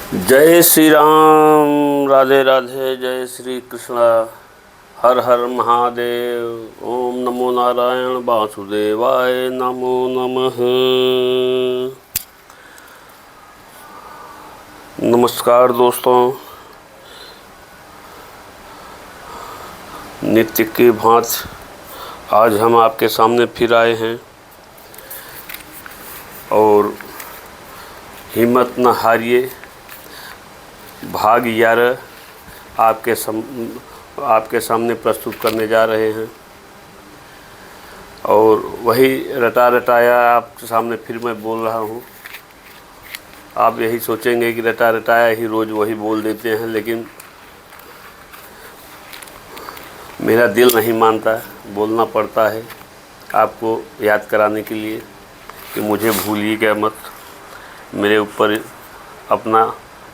जय श्री राम, राधे राधे, जय श्री कृष्ण, हर हर महादेव। ओम नमो नारायण वासुदेवाय नमो नमः। नमस्कार दोस्तों, नित्य की भांति आज हम आपके सामने फिर आए हैं और हिम्मत न हारिए भाग 11 आपके सामने प्रस्तुत करने जा रहे हैं। और वही रटा रटाया आपके सामने फिर मैं बोल रहा हूँ। आप यही सोचेंगे कि रटा रटाया ही रोज़ वही बोल देते हैं, लेकिन मेरा दिल नहीं मानता, बोलना पड़ता है आपको याद कराने के लिए कि मुझे भूलिएगा मत। मेरे ऊपर अपना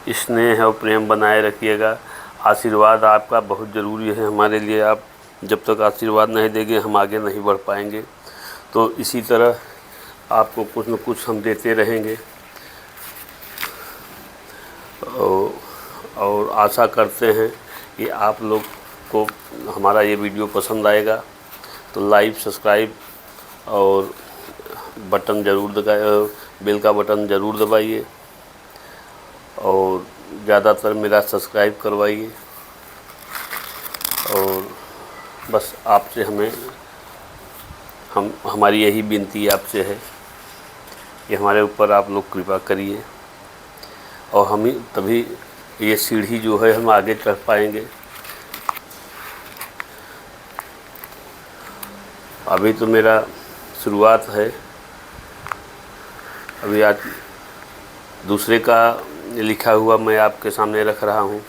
स्नेह और प्रेम बनाए रखिएगा। आशीर्वाद आपका बहुत ज़रूरी है हमारे लिए। आप जब तक आशीर्वाद नहीं देंगे हम आगे नहीं बढ़ पाएंगे। तो इसी तरह आपको कुछ न कुछ हम देते रहेंगे और आशा करते हैं कि आप लोग को हमारा ये वीडियो पसंद आएगा। तो लाइक, सब्सक्राइब और बटन ज़रूर दबाइए, बेल का बटन ज़रूर दबाइए और ज़्यादातर मेरा सब्सक्राइब करवाइए। और बस आपसे हमारी यही विनती आपसे है कि हमारे ऊपर आप लोग कृपा करिए और हम तभी ये सीढ़ी जो है हम आगे चढ़ पाएंगे। अभी तो मेरा शुरुआत है, अभी आज दूसरे का लिखा हुआ मैं आपके सामने रख रहा हूँ।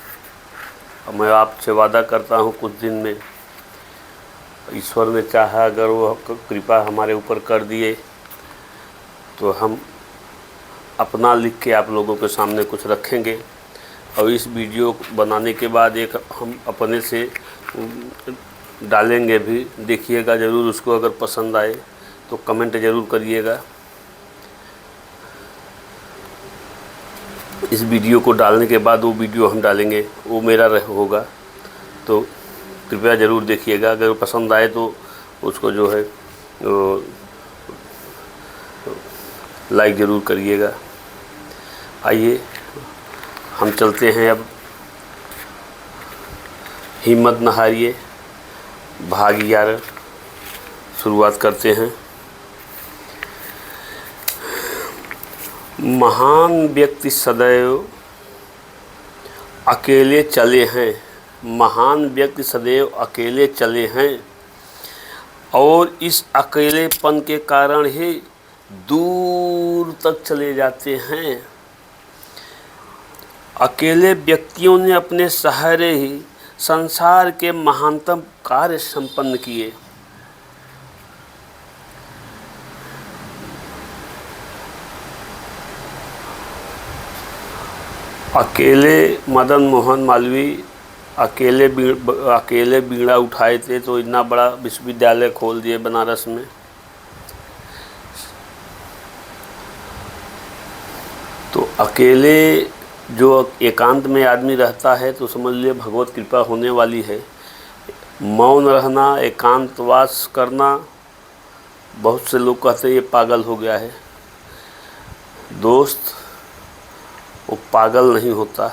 और मैं आपसे वादा करता हूँ कुछ दिन में ईश्वर ने चाहा, अगर वो कृपा हमारे ऊपर कर दिए तो हम अपना लिख के आप लोगों के सामने कुछ रखेंगे। और इस वीडियो बनाने के बाद एक हम अपने से डालेंगे भी, देखिएगा ज़रूर। उसको अगर पसंद आए तो कमेंट ज़रूर करिएगा। इस वीडियो को डालने के बाद वो वीडियो हम डालेंगे, वो मेरा होगा। तो कृपया ज़रूर देखिएगा। अगर पसंद आए तो उसको जो है लाइक ज़रूर करिएगा। आइए हम चलते हैं अब। हिम्मत न हारिए भाग 11 शुरुआत करते हैं। महान व्यक्ति सदैव अकेले चले हैं। महान व्यक्ति सदैव अकेले चले हैं और इस अकेलेपन के कारण ही दूर तक चले जाते हैं। अकेले व्यक्तियों ने अपने सहारे ही संसार के महानतम कार्य संपन्न किए। अकेले मदन मोहन मालवीय अकेले बीड़ा उठाए थे तो इतना बड़ा विश्वविद्यालय खोल दिए बनारस में। तो अकेले जो एकांत में आदमी रहता है तो समझ लिए भगवत कृपा होने वाली है। मौन रहना, एकांतवास करना, बहुत से लोग कहते हैं ये पागल हो गया है। दोस्त, वो पागल नहीं होता,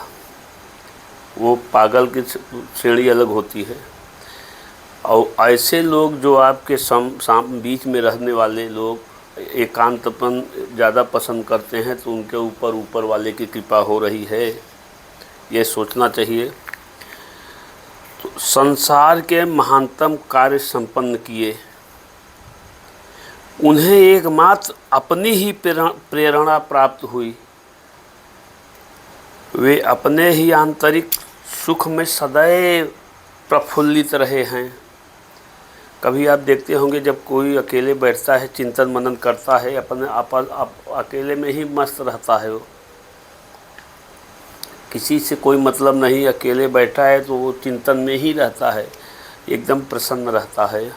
वो पागल की श्रेणी अलग होती है। और ऐसे लोग जो आपके बीच में रहने वाले लोग एकांतपन ज़्यादा पसंद करते हैं तो उनके ऊपर वाले की कृपा हो रही है, ये सोचना चाहिए। तो संसार के महानतम कार्य संपन्न किए। उन्हें एकमात्र अपनी ही प्रेरणा प्राप्त हुई। वे अपने ही आंतरिक सुख में सदैव प्रफुल्लित रहे हैं। कभी आप देखते होंगे जब कोई अकेले बैठता है, चिंतन मनन करता है, अपने अकेले में ही मस्त रहता है। वो किसी से कोई मतलब नहीं, अकेले बैठा है तो वो चिंतन में ही रहता है, एकदम प्रसन्न रहता है।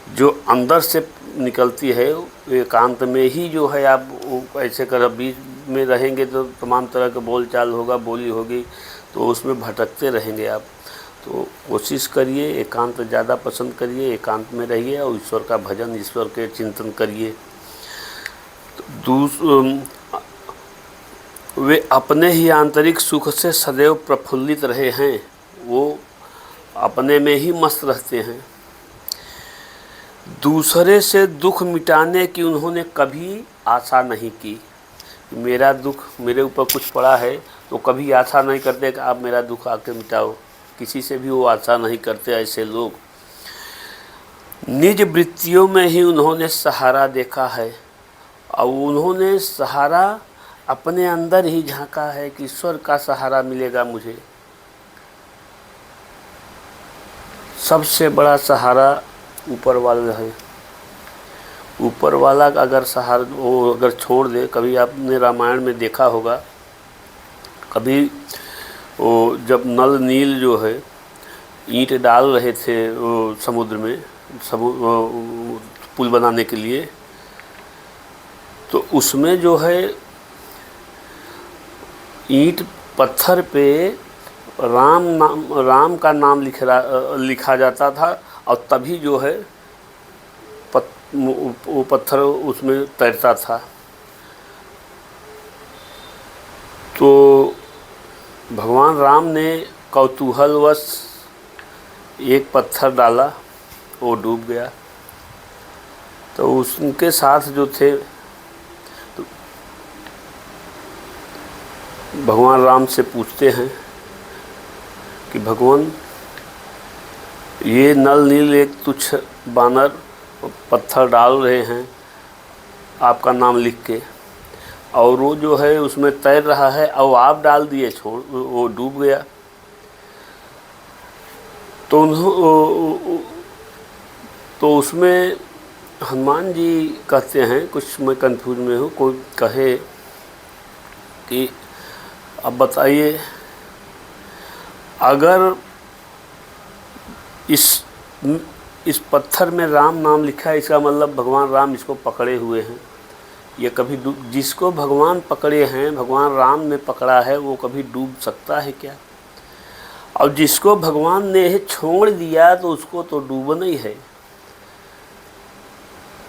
जो अंदर से निकलती है एकांत में ही जो है। आप ऐसे कर बीच में रहेंगे तो तमाम तरह का बोल चाल होगा, बोली होगी, तो उसमें भटकते रहेंगे आप। तो कोशिश करिए, एकांत ज़्यादा पसंद करिए, एकांत में रहिए और ईश्वर का भजन, ईश्वर के चिंतन करिए। वे अपने ही आंतरिक सुख से सदैव प्रफुल्लित रहे हैं, वो अपने में ही मस्त रहते हैं। दूसरे से दुख मिटाने की उन्होंने कभी आशा नहीं की। मेरा दुख, मेरे ऊपर कुछ पड़ा है तो कभी आशा नहीं करते कि आप मेरा दुख आके मिटाओ, किसी से भी वो आशा नहीं करते ऐसे लोग। निज वृत्तियों में ही उन्होंने सहारा देखा है और उन्होंने सहारा अपने अंदर ही झांका है कि ईश्वर का सहारा मिलेगा मुझे। सबसे बड़ा सहारा ऊपर वाला है। ऊपर वाला अगर सहारा वो अगर छोड़ दे, कभी आपने रामायण में देखा होगा, कभी वो जब नल नील जो है ईंट डाल रहे थे वो समुद्र में, पुल बनाने के लिए, तो उसमें जो है ईंट पत्थर पे राम का नाम लिखा जाता था और तभी जो है वो पत्थर उसमें तैरता था। तो भगवान राम ने कौतूहलवश एक पत्थर डाला, वो डूब गया। तो उनके साथ जो थे, तो भगवान राम से पूछते हैं कि भगवान, ये नल नील एक तुच्छ बानर पत्थर डाल रहे हैं आपका नाम लिख के, और वो जो है उसमें तैर रहा है और आप डाल दिए, छोड़, वो डूब गया। तो उसमें हनुमान जी कहते हैं, कुछ मैं कंफ्यूज में हूँ, कोई कहे कि अब बताइए, अगर इस पत्थर में राम नाम लिखा है, इसका मतलब भगवान राम इसको पकड़े हुए हैं। ये कभी जिसको भगवान पकड़े हैं, भगवान राम ने पकड़ा है, वो कभी डूब सकता है क्या? और जिसको भगवान ने छोड़ दिया तो उसको तो डूबना ही है।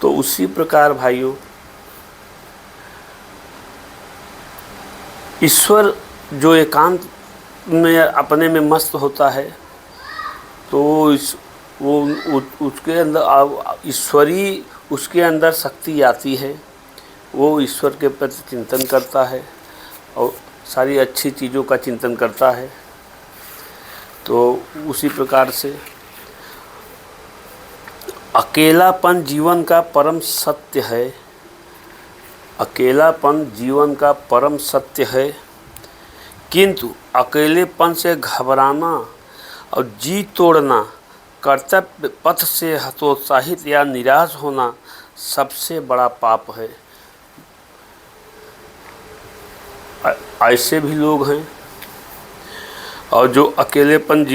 तो उसी प्रकार भाइयों, ईश्वर जो एकांत में अपने में मस्त होता है, तो वो उसके अंदर ईश्वरी, उसके अंदर शक्ति आती है, वो ईश्वर के प्रति चिंतन करता है और सारी अच्छी चीज़ों का चिंतन करता है। तो उसी प्रकार से अकेलापन जीवन का परम सत्य है। अकेलापन जीवन का परम सत्य है, किंतु अकेलेपन से घबराना और जी तोड़ना, कर्तव्य पथ से हतोत्साहित या निराश होना सबसे बड़ा पाप है। ऐसे भी लोग हैं और जो अकेलेपन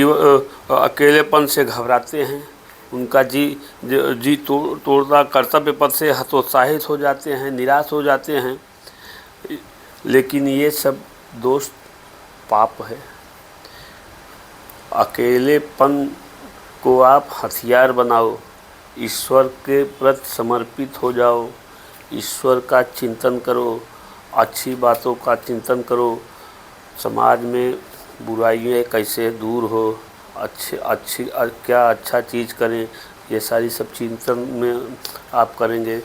से घबराते हैं, उनका जी तोड़ना, कर्तव्य पथ से हतोत्साहित हो जाते हैं, निराश हो जाते हैं। लेकिन ये सब दोष पाप है। अकेलेपन को आप हथियार बनाओ, ईश्वर के प्रति समर्पित हो जाओ, ईश्वर का चिंतन करो, अच्छी बातों का चिंतन करो, समाज में बुराइयाँ कैसे दूर हो, अच्छी क्या अच्छा चीज़ करें, ये सारी सब चिंतन में आप करेंगे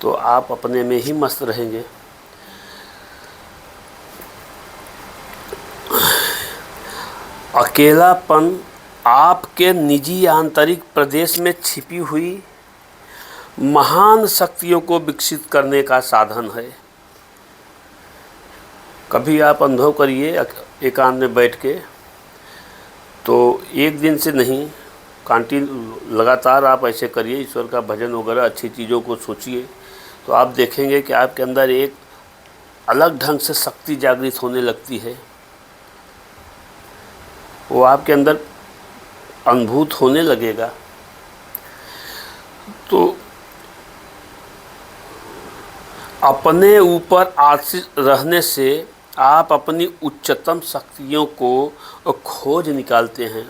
तो आप अपने में ही मस्त रहेंगे। अकेलापन आपके निजी आंतरिक प्रदेश में छिपी हुई महान शक्तियों को विकसित करने का साधन है। कभी आप अनुभव करिए एकांत में बैठ के, तो एक दिन से नहीं, लगातार आप ऐसे करिए, ईश्वर का भजन वगैरह अच्छी चीज़ों को सोचिए, तो आप देखेंगे कि आपके अंदर एक अलग ढंग से शक्ति जागृत होने लगती है। वो आपके अंदर अनुभूत होने लगेगा। तो अपने ऊपर आश्रित रहने से आप अपनी उच्चतम शक्तियों को खोज निकालते हैं।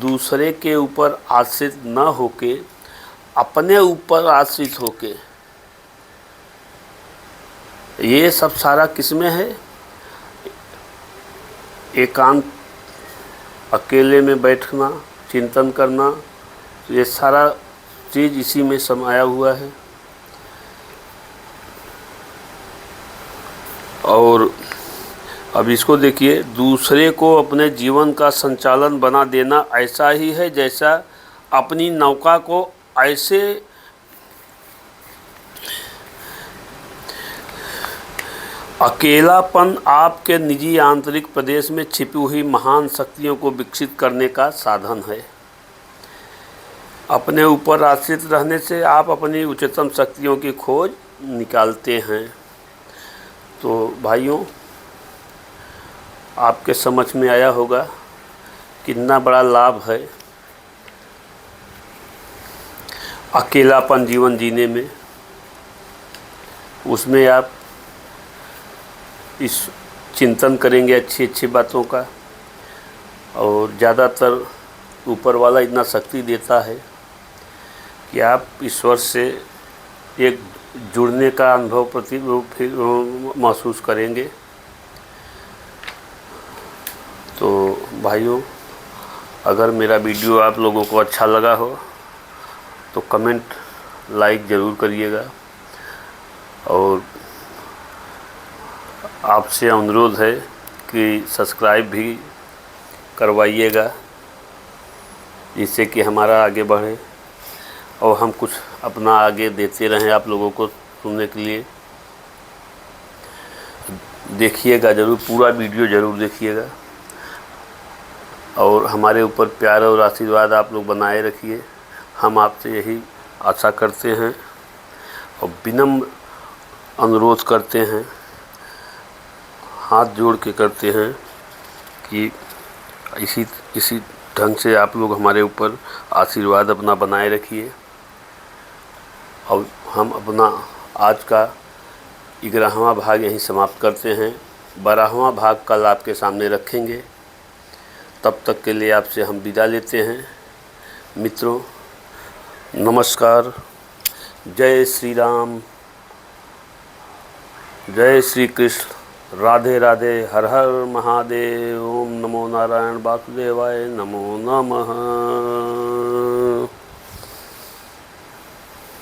दूसरे के ऊपर आश्रित न होके अपने ऊपर आश्रित होके, ये सब सारा किसमें है? एकांत, अकेले में बैठना, चिंतन करना, ये सारा चीज़ इसी में समाया हुआ है। और अब इसको देखिए, दूसरे को अपने जीवन का संचालन बना देना ऐसा ही है जैसा अपनी नौका को ऐसे अकेलापन आपके निजी आंतरिक प्रदेश में छिपी हुई महान शक्तियों को विकसित करने का साधन है। अपने ऊपर आश्रित रहने से आप अपनी उच्चतम शक्तियों की खोज निकालते हैं। तो भाइयों, आपके समझ में आया होगा कितना बड़ा लाभ है अकेलापन जीवन जीने में। उसमें आप इस चिंतन करेंगे अच्छी अच्छी बातों का, और ज़्यादातर ऊपर वाला इतना शक्ति देता है कि आप ईश्वर से एक जुड़ने का अनुभव फिर महसूस करेंगे। तो भाइयों, अगर मेरा वीडियो आप लोगों को अच्छा लगा हो तो कमेंट लाइक ज़रूर करिएगा, और आपसे अनुरोध है कि सब्सक्राइब भी करवाइएगा, जिससे कि हमारा आगे बढ़े और हम कुछ अपना आगे देते रहें आप लोगों को सुनने के लिए। देखिएगा ज़रूर, पूरा वीडियो ज़रूर देखिएगा, और हमारे ऊपर प्यार और आशीर्वाद आप लोग बनाए रखिए। हम आपसे यही आशा करते हैं और विनम्र अनुरोध करते हैं, हाथ जोड़ के करते हैं कि इसी ढंग से आप लोग हमारे ऊपर आशीर्वाद अपना बनाए रखिए। और हम अपना आज का 11वां भाग यहीं समाप्त करते हैं। 12वां भाग कल आपके सामने रखेंगे। तब तक के लिए आपसे हम विदा लेते हैं। मित्रों, नमस्कार। जय श्री राम, जय श्री कृष्ण, राधे राधे, हर हर महादेव। ओम नमो नारायण वासुदेवाय नमो नमः।